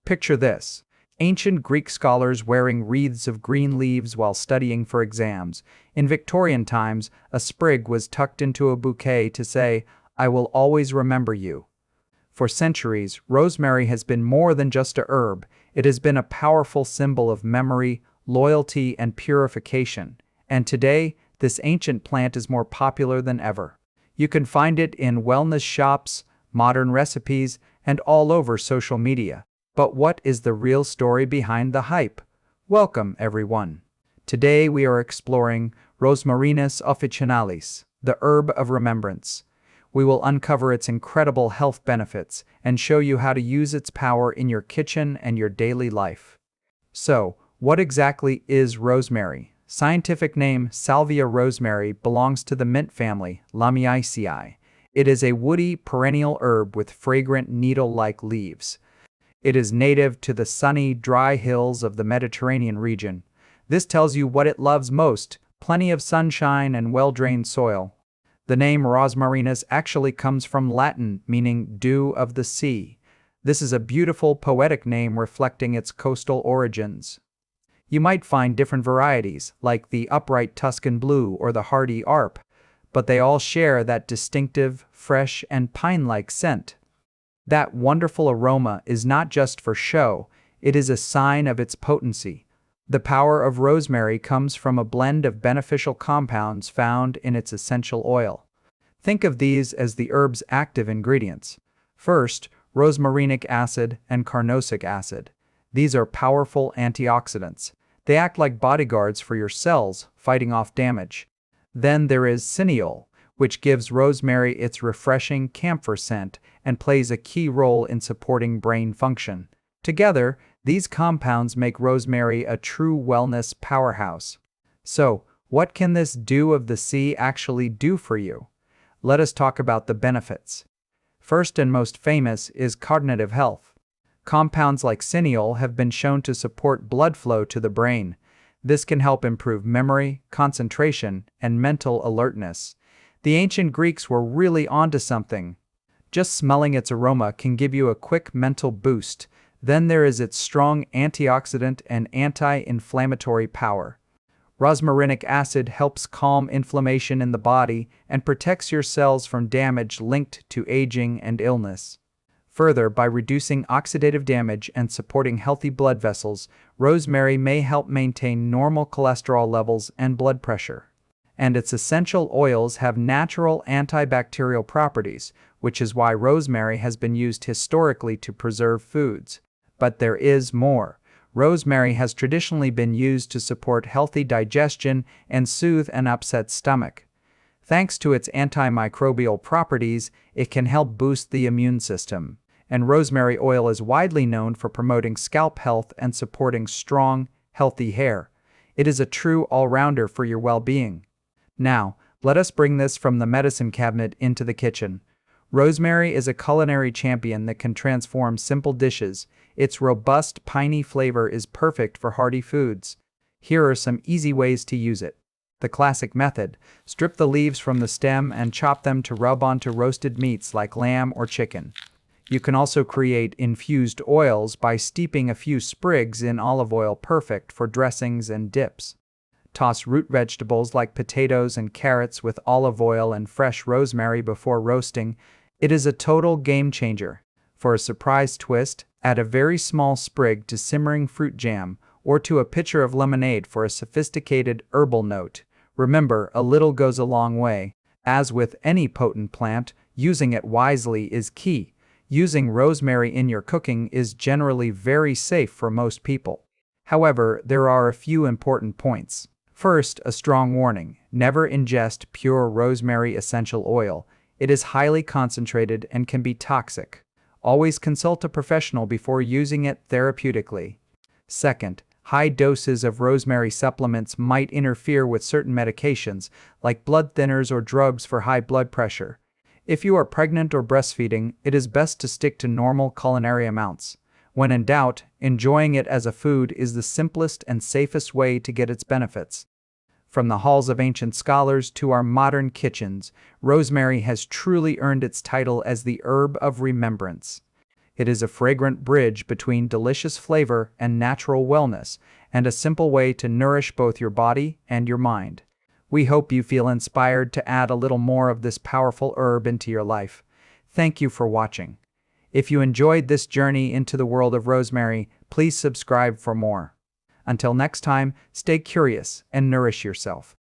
Picture this. Ancient Greek scholars wearing wreaths of green leaves while studying for exams. In Victorian times, a sprig was tucked into a bouquet to say, "I will always remember you." For centuries, rosemary has been more than just a herb. It has been a powerful symbol of memory, loyalty, and purification. And today, this ancient plant is more popular than ever. You can find it in wellness shops, modern recipes, and all over social media. But what is the real story behind the hype? Welcome, everyone. Today we are exploring Rosmarinus officinalis, the herb of remembrance. We will uncover its incredible health benefits and show you how to use its power in your kitchen and your daily life. So, what exactly is rosemary? Scientific name Salvia rosemary belongs to the mint family, Lamiaceae. It is a woody, perennial herb with fragrant needle-like leaves. It is native to the sunny, dry hills of the Mediterranean region. This tells you what it loves most: plenty of sunshine and well-drained soil. The name Rosmarinus actually comes from Latin, meaning dew of the sea. This is a beautiful, poetic name reflecting its coastal origins. You might find different varieties, like the upright Tuscan blue or the hardy arp, but they all share that distinctive, fresh, and pine-like scent. That wonderful aroma is not just for show, it is a sign of its potency. The power of rosemary comes from a blend of beneficial compounds found in its essential oil. Think of these as the herb's active ingredients. First, rosmarinic acid and carnosic acid. These are powerful antioxidants. They act like bodyguards for your cells, fighting off damage. Then there is cineole, which gives rosemary its refreshing camphor scent and plays a key role in supporting brain function. Together, these compounds make rosemary a true wellness powerhouse. So, what can this dew of the sea actually do for you? Let us talk about the benefits. First and most famous is cognitive health. Compounds like cineole have been shown to support blood flow to the brain. This can help improve memory, concentration, and mental alertness. The ancient Greeks were really onto something. Just smelling its aroma can give you a quick mental boost. Then there is its strong antioxidant and anti-inflammatory power. Rosmarinic acid helps calm inflammation in the body and protects your cells from damage linked to aging and illness. Further, by reducing oxidative damage and supporting healthy blood vessels, rosemary may help maintain normal cholesterol levels and blood pressure. And its essential oils have natural antibacterial properties, which is why rosemary has been used historically to preserve foods. But there is more. Rosemary has traditionally been used to support healthy digestion and soothe an upset stomach. Thanks to its antimicrobial properties, it can help boost the immune system. And rosemary oil is widely known for promoting scalp health and supporting strong, healthy hair. It is a true all-rounder for your well-being. Now, let us bring this from the medicine cabinet into the kitchen. Rosemary is a culinary champion that can transform simple dishes. Its robust, piney flavor is perfect for hearty foods. Here are some easy ways to use it. The classic method: strip the leaves from the stem and chop them to rub onto roasted meats like lamb or chicken. You can also create infused oils by steeping a few sprigs in olive oil, perfect for dressings and dips. Toss root vegetables like potatoes and carrots with olive oil and fresh rosemary before roasting. It is a total game changer. For a surprise twist, add a very small sprig to simmering fruit jam or to a pitcher of lemonade for a sophisticated herbal note. Remember, a little goes a long way. As with any potent plant, using it wisely is key. Using rosemary in your cooking is generally very safe for most people. However, there are a few important points. First, a strong warning: never ingest pure rosemary essential oil. It is highly concentrated and can be toxic. Always consult a professional before using it therapeutically. Second, high doses of rosemary supplements might interfere with certain medications, like blood thinners or drugs for high blood pressure. If you are pregnant or breastfeeding, it is best to stick to normal culinary amounts. When in doubt, enjoying it as a food is the simplest and safest way to get its benefits. From the halls of ancient scholars to our modern kitchens, rosemary has truly earned its title as the herb of remembrance. It is a fragrant bridge between delicious flavor and natural wellness, and a simple way to nourish both your body and your mind. We hope you feel inspired to add a little more of this powerful herb into your life. Thank you for watching. If you enjoyed this journey into the world of rosemary, please subscribe for more. Until next time, stay curious and nourish yourself.